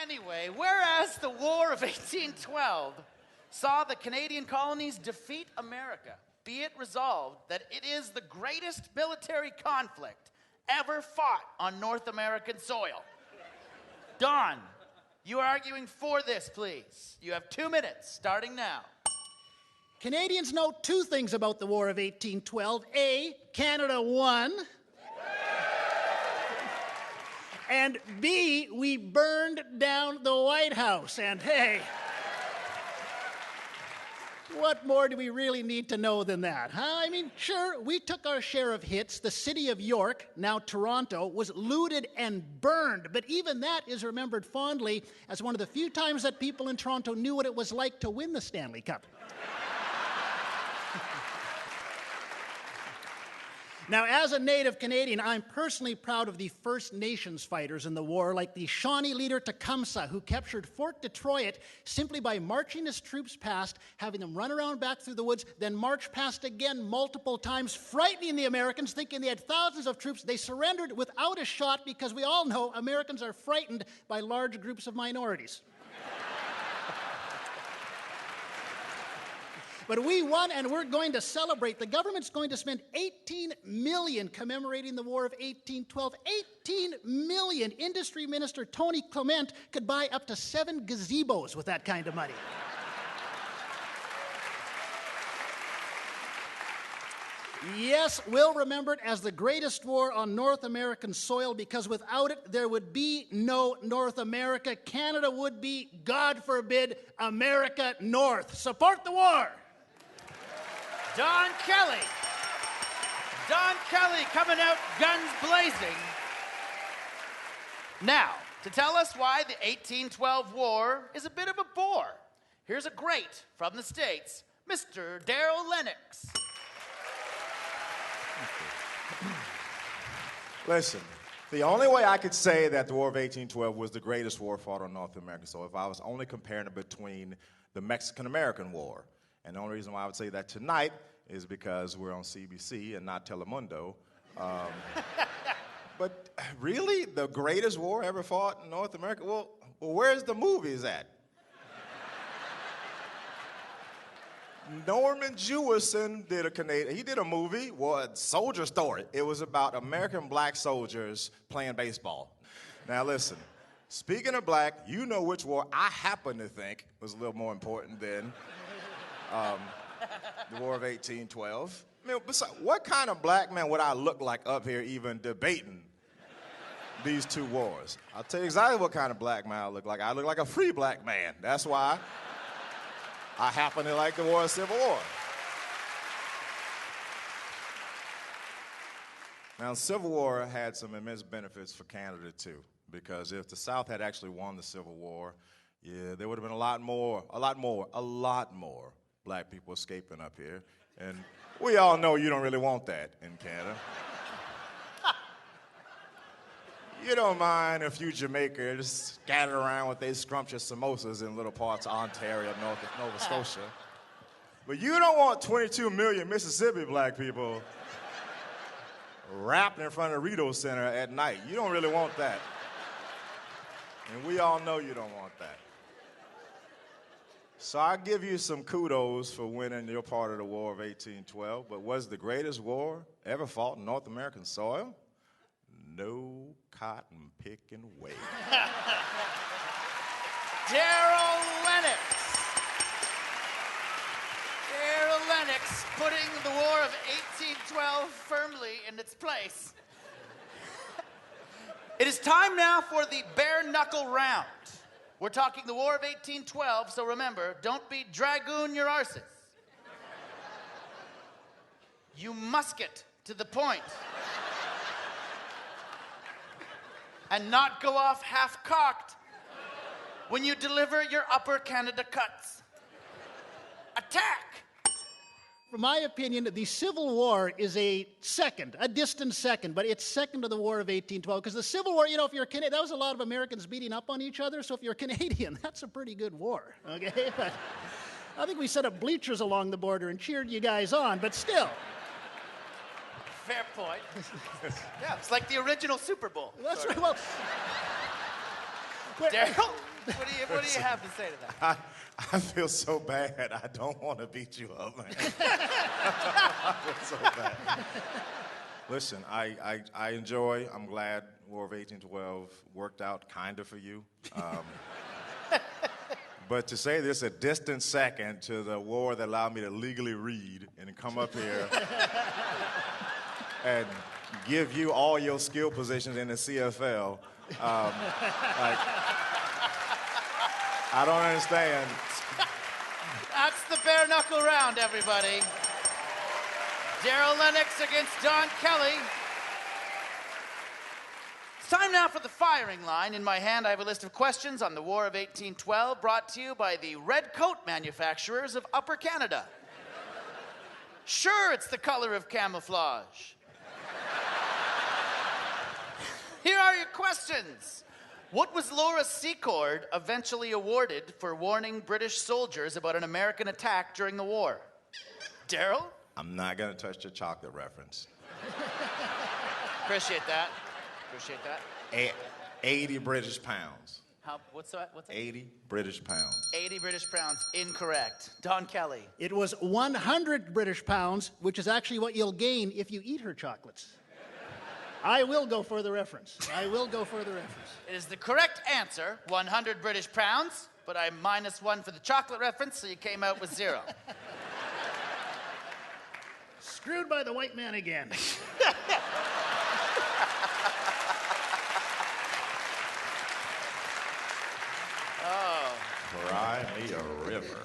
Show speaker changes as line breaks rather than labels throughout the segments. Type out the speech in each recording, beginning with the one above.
Anyway, whereas the War of 1812 saw the Canadian colonies defeat America, be it resolved that it is the greatest military conflict ever fought on North American soil. Don, you are arguing for this, please. You have 2 minutes, starting now.
Canadians know two things about the War of 1812. A, Canada won. And B, we burned down the White House. And hey, what more do we really need to know than that, huh? I mean, sure, we took our share of hits. The city of York, now Toronto, was looted and burned. But even that is remembered fondly as one of the few times that people in Toronto knew what it was like to win the Stanley Cup. Now, as a native Canadian, I'm personally proud of the First Nations fighters in the war, like the Shawnee leader Tecumseh, who captured Fort Detroit simply by marching his troops past, having them run around back through the woods, then march past again multiple times, frightening the Americans, thinking they had thousands of troops. They surrendered without a shot because we all know Americans are frightened by large groups of minorities. But we won, and we're going to celebrate. The government's going to spend $18 million commemorating the War of 1812. $18 million. Industry Minister Tony Clement could buy up to 7 gazebos with that kind of money. Yes, we'll remember it as the greatest war on North American soil because without it, there would be no North America. Canada would be, God forbid, America North. Support the war!
Don Kelly. Don Kelly coming out guns blazing. Now, to tell us why the 1812 war is a bit of a bore, here's a great from the States, Mr. Darryl Lenox.
Listen, the only way I could say that the War of 1812 was the greatest war fought on North America, so if I was only comparing it between the Mexican-American War, and the only reason why I would say that tonight is because we're on CBC and not Telemundo. But really, the greatest war ever fought in North America? Well, where's the movies at? Norman Jewison he did a movie, Soldier Story. It was about American black soldiers playing baseball. Now listen, speaking of black, you know which war I happen to think was a little more important than the War of 1812. I mean, besides, what kind of black man would I look like up here even debating these two wars? I'll tell you exactly what kind of black man I look like. I look like a free black man. That's why I happen to like the War of Civil War. Now, the Civil War had some immense benefits for Canada, too, because if the South had actually won the Civil War, yeah, there would have been a lot more black people escaping up here. And we all know you don't really want that in Canada. You don't mind a few Jamaicans scattered around with their scrumptious samosas in little parts of Ontario, Nova Scotia. But you don't want 22 million Mississippi black people rapping in front of the Rideau Center at night. You don't really want that. And we all know you don't want that. So I give you some kudos for winning your part of the War of 1812, but was the greatest war ever fought in North American soil? No cotton picking way.
Darryl Lenox. Darryl Lenox putting the War of 1812 firmly in its place. It is time now for the bare knuckle round. We're talking the War of 1812, so remember, don't be dragoon your arses. You musket to the point. And not go off half-cocked when you deliver your Upper Canada cuts. Attack!
From my opinion, the Civil War is a distant second, but it's second to the War of 1812. Because the Civil War, you know, if you're Canadian, that was a lot of Americans beating up on each other. So if you're Canadian, that's a pretty good war, okay? But I think we set up bleachers along the border and cheered you guys on, but still.
Fair point. Yeah, it's like the original Super Bowl.
That's
right.
Well,
Darryl, what do you have to say to that?
I feel so bad. I don't want to beat you up, man. I feel so bad. Listen, I'm glad War of 1812 worked out kind of for you. But to say this a distant second to the war that allowed me to legally read and come up here and give you all your skill positions in the CFL, like, I don't understand.
That's the bare knuckle round, everybody. Darryl Lenox against Don Kelly. It's time now for the firing line. In my hand, I have a list of questions on the War of 1812 brought to you by the red coat manufacturers of Upper Canada. Sure, it's the color of camouflage. Here are your questions. What was Laura Secord eventually awarded for warning British soldiers about an American attack during the war? Darryl?
I'm not going to touch the chocolate reference.
Appreciate that. Appreciate that.
80 British pounds.
What's that?
80 British pounds.
80 British pounds. Incorrect. Don Kelly.
It was 100 British pounds, which is actually what you'll gain if you eat her chocolates. I will go for the reference. I will go for the reference.
It is the correct answer, 100 British pounds, but I -1 for the chocolate reference, so you came out with 0.
Screwed by the white man again.
Cry me a river.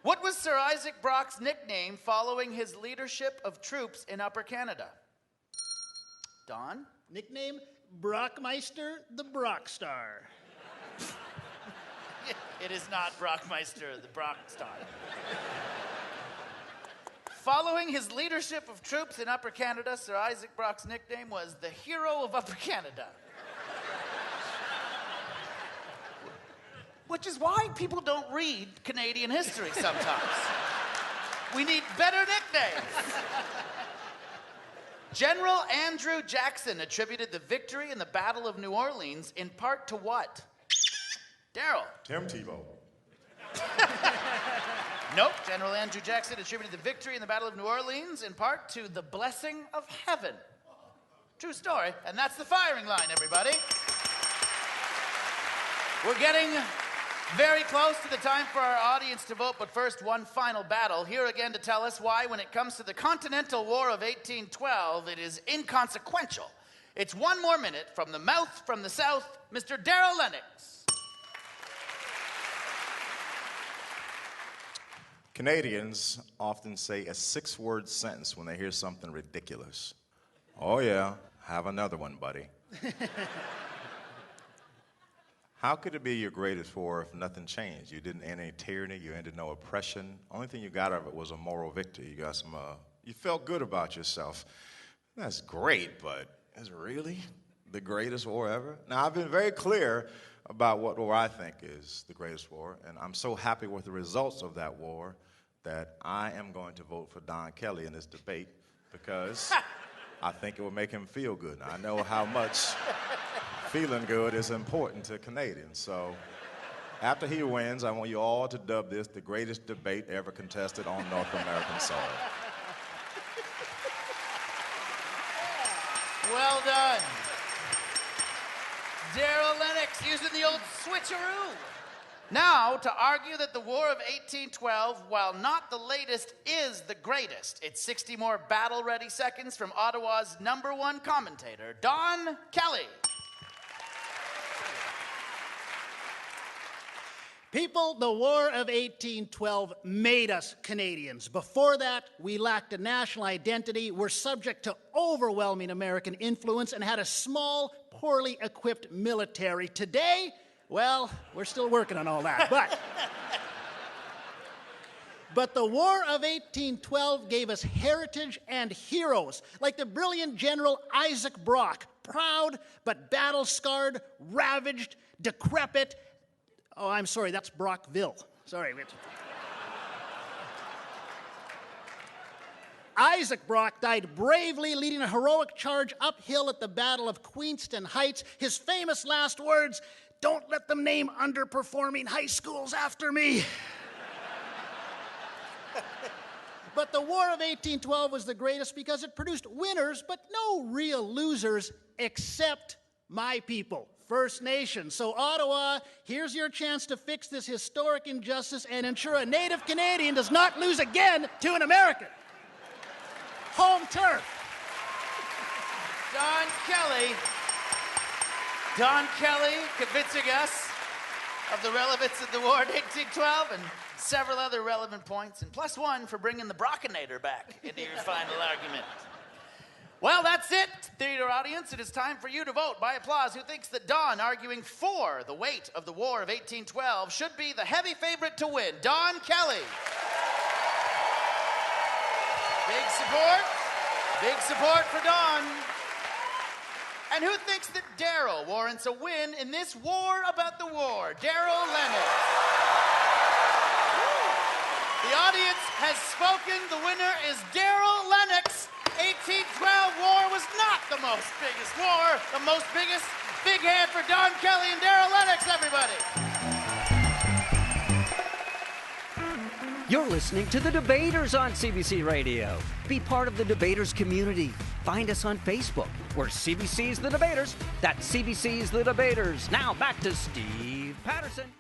What was Sir Isaac Brock's nickname following his leadership of troops in Upper Canada? Don?
Nickname, Brockmeister the Brockstar.
It is not Brockmeister the Brockstar. Following his leadership of troops in Upper Canada, Sir Isaac Brock's nickname was the Hero of Upper Canada. Which is why people don't read Canadian history sometimes. We need better nicknames. General Andrew Jackson attributed the victory in the Battle of New Orleans in part to what? Darryl.
Tim Tebow.
Nope. General Andrew Jackson attributed the victory in the Battle of New Orleans in part to the blessing of heaven. True story. And that's the firing line, everybody. We're getting very close to the time for our audience to vote, but first, one final battle. Here again to tell us why, when it comes to the Continental War of 1812, it is inconsequential. It's one more minute from the mouth from the south, Mr. Darryl Lenox.
Canadians often say a 6-word sentence when they hear something ridiculous. Oh yeah, have another one, buddy. How could it be your greatest war if nothing changed? You didn't end any tyranny, you ended no oppression. Only thing you got out of it was a moral victory. You got some, you felt good about yourself. That's great, but is it really the greatest war ever? Now, I've been very clear about what war I think is the greatest war, and I'm so happy with the results of that war that I am going to vote for Don Kelly in this debate because I think it will make him feel good. Now, I know how much feeling good is important to Canadians. So after he wins, I want you all to dub this the greatest debate ever contested on North American soil.
Well done. Darryl Lenox using the old switcheroo. Now, to argue that the War of 1812, while not the latest, is the greatest. It's 60 more battle-ready seconds from Ottawa's #1 commentator, Don Kelly.
People, the War of 1812 made us Canadians. Before that, we lacked a national identity, were subject to overwhelming American influence, and had a small, poorly equipped military. Today, well, we're still working on all that. But the War of 1812 gave us heritage and heroes, like the brilliant General Isaac Brock, proud but battle-scarred, ravaged, decrepit. Oh, I'm sorry, that's Brockville. Sorry. Isaac Brock died bravely leading a heroic charge uphill at the Battle of Queenston Heights. His famous last words, "Don't let them name underperforming high schools after me." But the War of 1812 was the greatest because it produced winners, but no real losers, except my people, First Nations. So Ottawa, here's your chance to fix this historic injustice and ensure a Native Canadian does not lose again to an American. Home turf.
Don Kelly convincing us of the relevance of the war in 1812 and several other relevant points, and +1 for bringing the Brockinator back into your final argument. Well, that's it, theater audience. It is time for you to vote by applause who thinks that Don, arguing for the weight of the War of 1812, should be the heavy favorite to win. Don Kelly. Big support for Don. And who thinks that Darryl warrants a win in this war about the war? Darryl Lenox. The audience has spoken. The winner is Darryl Lenox. 1812 war was not the most biggest war. The most biggest. Big hand for Don Kelly and Darryl Lenox, everybody.
You're listening to The Debaters on CBC Radio. Be part of the Debaters community. Find us on Facebook. We're CBC's The Debaters. That's CBC's The Debaters. Now back to Steve Patterson.